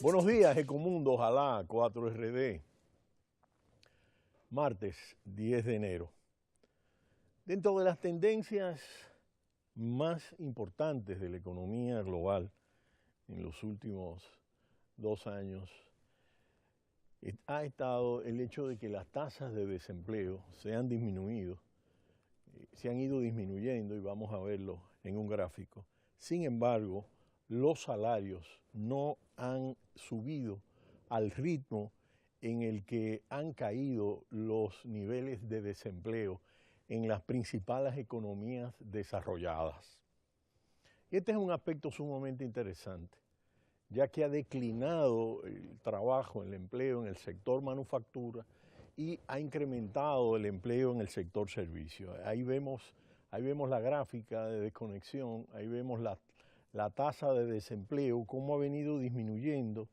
Buenos días, Ecomundo, ojalá 4RD, martes 10 de enero. Dentro de las tendencias más importantes de la economía global en los últimos 2 años, ha estado el hecho de que las tasas de desempleo se han disminuido, se han ido disminuyendo y vamos a verlo en un gráfico. Sin embargo, los salarios no han subido al ritmo en el que han caído los niveles de desempleo en las principales economías desarrolladas. Este es un aspecto sumamente interesante, ya que ha declinado el trabajo, el empleo en el sector manufactura y ha incrementado el empleo en el sector servicio. Ahí vemos la gráfica de desconexión, ahí vemos la tasa de desempleo, cómo ha venido disminuyendo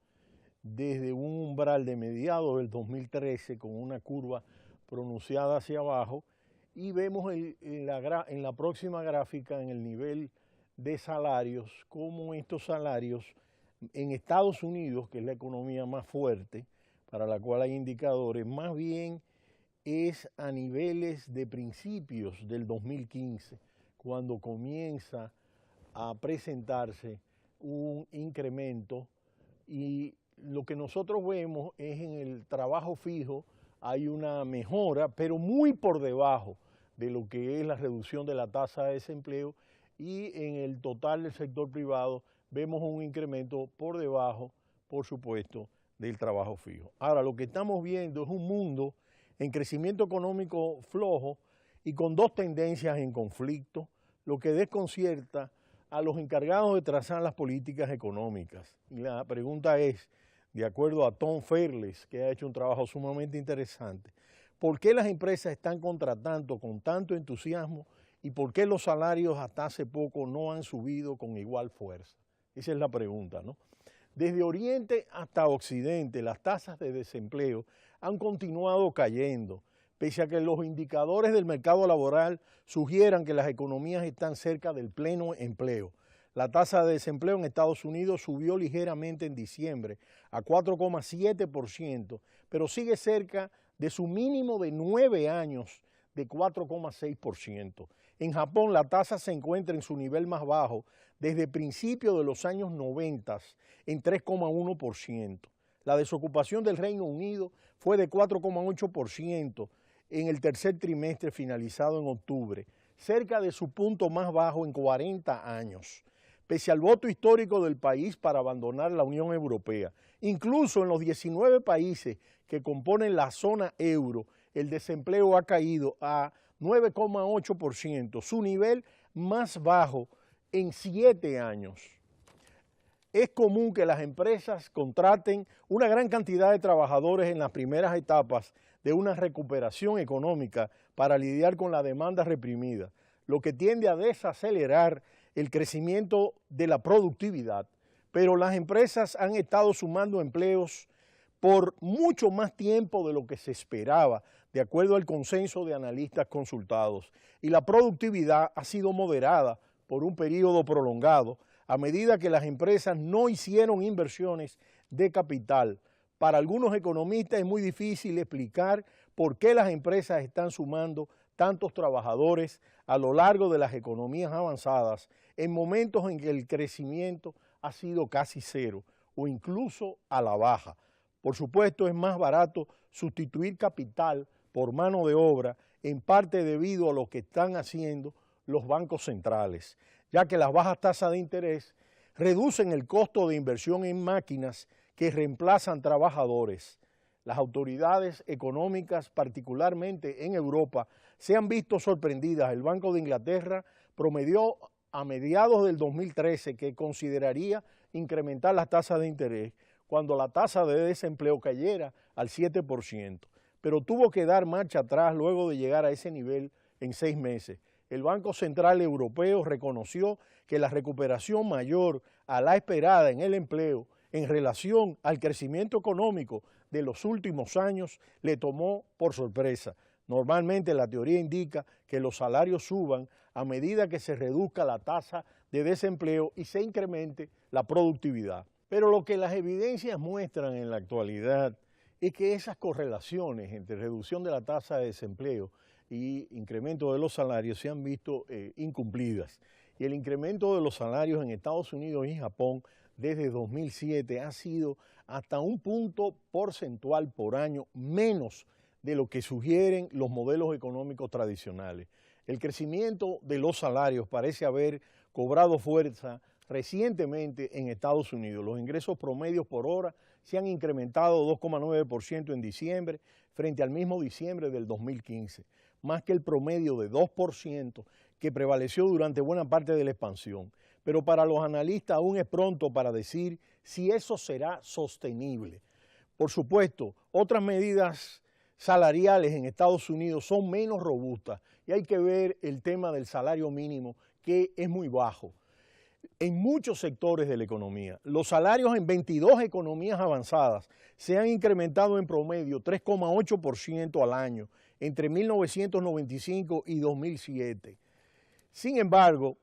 desde un umbral de mediados del 2013 con una curva pronunciada hacia abajo, y vemos en la próxima gráfica, en el nivel de salarios, cómo estos salarios en Estados Unidos, que es la economía más fuerte, para la cual hay indicadores, más bien es a niveles de principios del 2015, cuando comienza a presentarse un incremento, y lo que nosotros vemos es en el trabajo fijo hay una mejora, pero muy por debajo de lo que es la reducción de la tasa de desempleo, y en el total del sector privado vemos un incremento por debajo, por supuesto, del trabajo fijo. Ahora, lo que estamos viendo es un mundo en crecimiento económico flojo y con dos tendencias en conflicto, lo que desconcierta a los encargados de trazar las políticas económicas. Y la pregunta es, de acuerdo a Tom Fairless, que ha hecho un trabajo sumamente interesante, ¿por qué las empresas están contratando con tanto entusiasmo y por qué los salarios hasta hace poco no han subido con igual fuerza? Esa es la pregunta, ¿no? Desde Oriente hasta Occidente, las tasas de desempleo han continuado cayendo, pese a que los indicadores del mercado laboral sugieran que las economías están cerca del pleno empleo. La tasa de desempleo en Estados Unidos subió ligeramente en diciembre a 4,7%, pero sigue cerca de su mínimo de 9 años de 4,6%. En Japón la tasa se encuentra en su nivel más bajo desde principios de los años 90 en 3,1%. La desocupación del Reino Unido fue de 4,8% en el tercer trimestre finalizado en octubre, cerca de su punto más bajo en 40 años. Pese al voto histórico del país para abandonar la Unión Europea, incluso en los 19 países que componen la zona euro, el desempleo ha caído a 9,8%, su nivel más bajo en 7 años. Es común que las empresas contraten una gran cantidad de trabajadores en las primeras etapas de una recuperación económica para lidiar con la demanda reprimida, lo que tiende a desacelerar el crecimiento de la productividad. Pero las empresas han estado sumando empleos por mucho más tiempo de lo que se esperaba, de acuerdo al consenso de analistas consultados, y la productividad ha sido moderada por un periodo prolongado, a medida que las empresas no hicieron inversiones de capital. Para algunos economistas es muy difícil explicar por qué las empresas están sumando tantos trabajadores a lo largo de las economías avanzadas en momentos en que el crecimiento ha sido casi cero o incluso a la baja. Por supuesto, es más barato sustituir capital por mano de obra, en parte debido a lo que están haciendo los bancos centrales, ya que las bajas tasas de interés reducen el costo de inversión en máquinas que reemplazan trabajadores. Las autoridades económicas, particularmente en Europa, se han visto sorprendidas. El Banco de Inglaterra promedió a mediados del 2013 que consideraría incrementar las tasas de interés cuando la tasa de desempleo cayera al 7%, pero tuvo que dar marcha atrás luego de llegar a ese nivel en 6 meses. El Banco Central Europeo reconoció que la recuperación mayor a la esperada en el empleo en relación al crecimiento económico de los últimos años le tomó por sorpresa. Normalmente la teoría indica que los salarios suban a medida que se reduzca la tasa de desempleo y se incremente la productividad. Pero lo que las evidencias muestran en la actualidad es que esas correlaciones entre reducción de la tasa de desempleo y incremento de los salarios se han visto incumplidas. Y el incremento de los salarios en Estados Unidos y Japón desde 2007 ha sido hasta un punto porcentual por año menos de lo que sugieren los modelos económicos tradicionales. El crecimiento de los salarios parece haber cobrado fuerza recientemente en Estados Unidos. Los ingresos promedios por hora se han incrementado 2,9% en diciembre frente al mismo diciembre del 2015, más que el promedio de 2% que prevaleció durante buena parte de la expansión. Pero para los analistas aún es pronto para decir si eso será sostenible. Por supuesto, otras medidas salariales en Estados Unidos son menos robustas y hay que ver el tema del salario mínimo, que es muy bajo. En muchos sectores de la economía, los salarios en 22 economías avanzadas se han incrementado en promedio 3,8% al año entre 1995 y 2007. Sin embargo,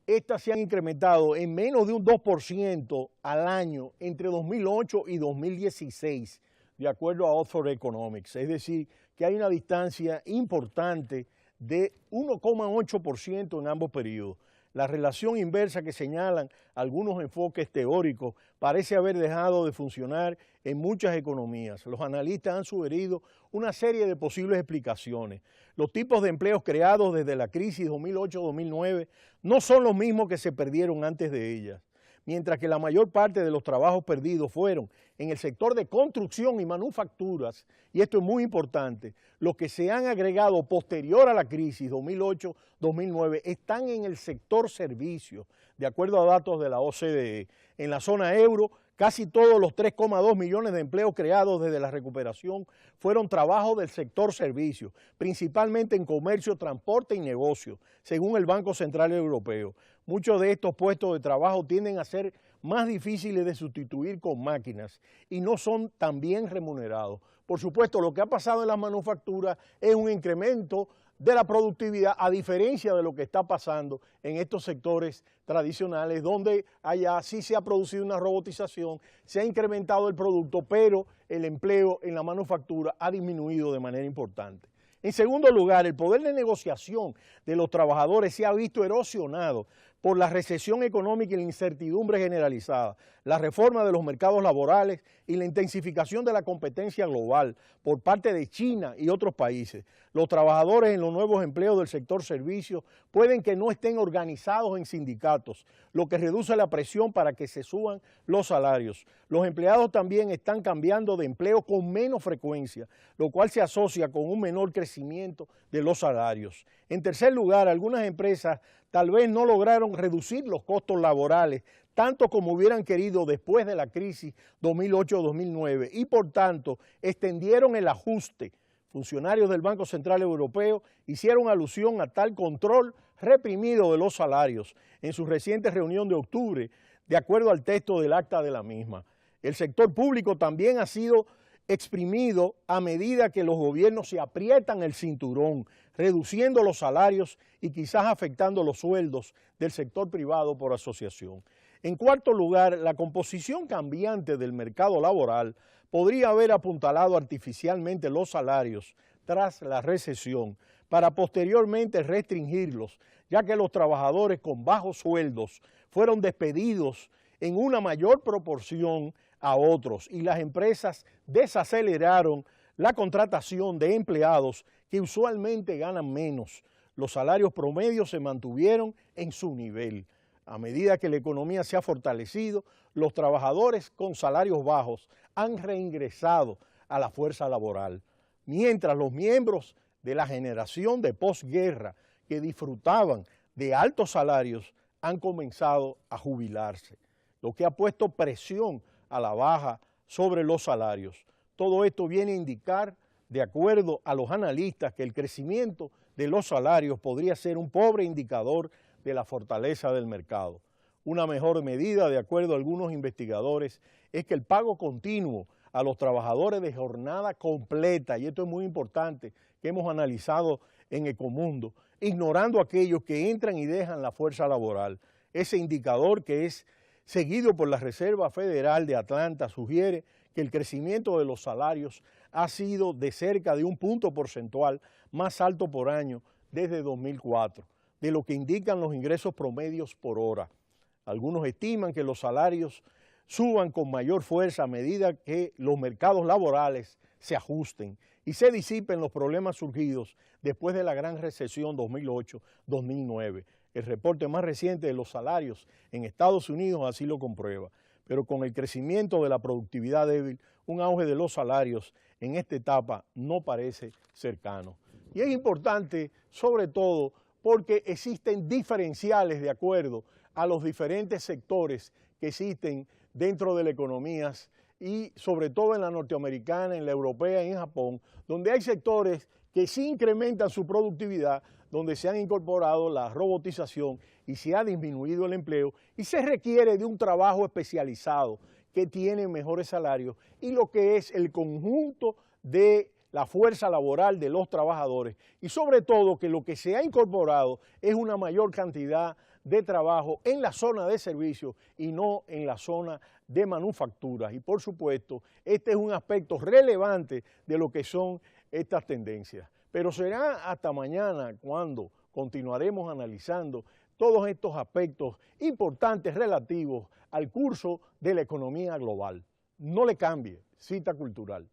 estas se han incrementado en menos de un 2% al año entre 2008 y 2016, de acuerdo a Oxford Economics. Es decir, que hay una distancia importante de 1,8% en ambos periodos. La relación inversa que señalan algunos enfoques teóricos parece haber dejado de funcionar en muchas economías. Los analistas han sugerido una serie de posibles explicaciones. Los tipos de empleos creados desde la crisis 2008-2009 no son los mismos que se perdieron antes de ellas, mientras que la mayor parte de los trabajos perdidos fueron en el sector de construcción y manufacturas, y esto es muy importante, los que se han agregado posterior a la crisis 2008-2009 están en el sector servicios, de acuerdo a datos de la OCDE. En la zona euro, casi todos los 3,2 millones de empleos creados desde la recuperación fueron trabajos del sector servicios, principalmente en comercio, transporte y negocio, según el Banco Central Europeo. Muchos de estos puestos de trabajo tienden a ser más difíciles de sustituir con máquinas y no son tan bien remunerados. Por supuesto, lo que ha pasado en las manufacturas es un incremento de la productividad, a diferencia de lo que está pasando en estos sectores tradicionales, donde allá sí se ha producido una robotización, se ha incrementado el producto, pero el empleo en la manufactura ha disminuido de manera importante. En segundo lugar, el poder de negociación de los trabajadores se ha visto erosionado por la recesión económica y la incertidumbre generalizada, la reforma de los mercados laborales y la intensificación de la competencia global por parte de China y otros países. Los trabajadores en los nuevos empleos del sector servicios pueden que no estén organizados en sindicatos, lo que reduce la presión para que se suban los salarios. Los empleados también están cambiando de empleo con menos frecuencia, lo cual se asocia con un menor crecimiento de los salarios. En tercer lugar, algunas empresas tal vez no lograron reducir los costos laborales tanto como hubieran querido después de la crisis 2008-2009 y por tanto extendieron el ajuste. Funcionarios del Banco Central Europeo hicieron alusión a tal control reprimido de los salarios en su reciente reunión de octubre, de acuerdo al texto del acta de la misma. El sector público también ha sido exprimido a medida que los gobiernos se aprietan el cinturón, reduciendo los salarios y quizás afectando los sueldos del sector privado por asociación. En cuarto lugar, la composición cambiante del mercado laboral podría haber apuntalado artificialmente los salarios tras la recesión para posteriormente restringirlos, ya que los trabajadores con bajos sueldos fueron despedidos en una mayor proporción a otros y las empresas desaceleraron la contratación de empleados que usualmente ganan menos. Los salarios promedios se mantuvieron en su nivel. A medida que la economía se ha fortalecido, los trabajadores con salarios bajos han reingresado a la fuerza laboral, mientras los miembros de la generación de posguerra que disfrutaban de altos salarios han comenzado a jubilarse, lo que ha puesto presión a la baja sobre los salarios. Todo esto viene a indicar, de acuerdo a los analistas, que el crecimiento de los salarios podría ser un pobre indicador de la fortaleza del mercado. Una mejor medida, de acuerdo a algunos investigadores, es que el pago continuo a los trabajadores de jornada completa, y esto es muy importante, que hemos analizado en Ecomundo, ignorando a aquellos que entran y dejan la fuerza laboral. Ese indicador que es seguido por la Reserva Federal de Atlanta, sugiere que el crecimiento de los salarios ha sido de cerca de un punto porcentual más alto por año desde 2004, de lo que indican los ingresos promedios por hora. Algunos estiman que los salarios suban con mayor fuerza a medida que los mercados laborales se ajusten y se disipen los problemas surgidos después de la gran recesión 2008-2009. El reporte más reciente de los salarios en Estados Unidos así lo comprueba. Pero con el crecimiento de la productividad débil, un auge de los salarios en esta etapa no parece cercano. Y es importante, sobre todo, porque existen diferenciales de acuerdo a los diferentes sectores que existen dentro de las economías y sobre todo en la norteamericana, en la europea y en Japón, donde hay sectores que sí incrementan su productividad, donde se han incorporado la robotización y se ha disminuido el empleo y se requiere de un trabajo especializado que tiene mejores salarios y lo que es el conjunto de la fuerza laboral de los trabajadores y sobre todo que lo que se ha incorporado es una mayor cantidad de trabajo en la zona de servicios y no en la zona de manufacturas. Y por supuesto, este es un aspecto relevante de lo que son estas tendencias. Pero será hasta mañana cuando continuaremos analizando todos estos aspectos importantes relativos al curso de la economía global. No le cambie, cita cultural.